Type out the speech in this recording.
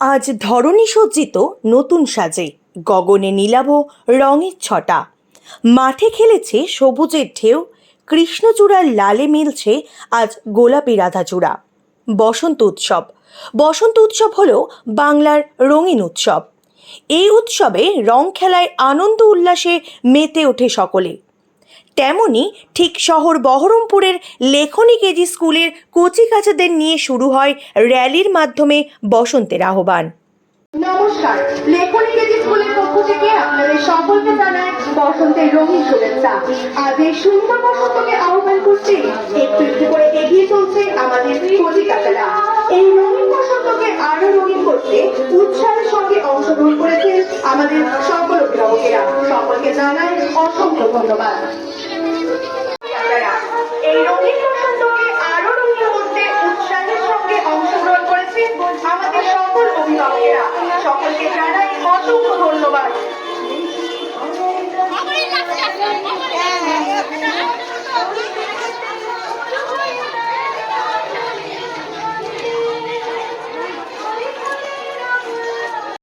আজ ধরণী সজ্জিত নতুন সাজে, গগনে নীলাভ রঙের ছটা। মাঠে খেলেছে সবুজের ঢেউ, কৃষ্ণচূড়ার লালে মিলছে আজ গোলাপি রাধাচূড়া। বসন্ত উৎসব। বসন্ত উৎসব হলো বাংলার রঙিন উৎসব। এই উৎসবে রং খেলায় আনন্দ উল্লাসে মেতে ওঠে সকলে। তেমনি ঠিক শহর বহরমপুরের লেখনী কেজি স্কুলের কচিকাচাদের নিয়ে শুরু হয় র্যালির মাধ্যমে বসন্তের আহ্বান। নমস্কার, লেখনী কেজি স্কুলের পক্ষ থেকে আপনাদের সকলকে জানাই বসন্তের রঙিন শুভেচ্ছা। আজ এই সুন্দর বসন্তকে আহ্বান করতে একটু একটু করে এগিয়ে চলছে আমাদের কচিকাচারা। এই রঙিন বসন্তকে আরো রঙিন করতে উৎসাহের সঙ্গে অংশগ্রহণ করেছেন আমাদের সকল অভিভাবকেরা। সকলকে জানাই অসংখ্য ধন্যবাদ। এই রঙিন বসন্তকে আরো রঙিন করতে উৎসাহের সঙ্গে অংশগ্রহণ করেছেন আমাদের সকল অভিভাবকেরা। সকলকে জানাই অসংখ্য ধন্যবাদ।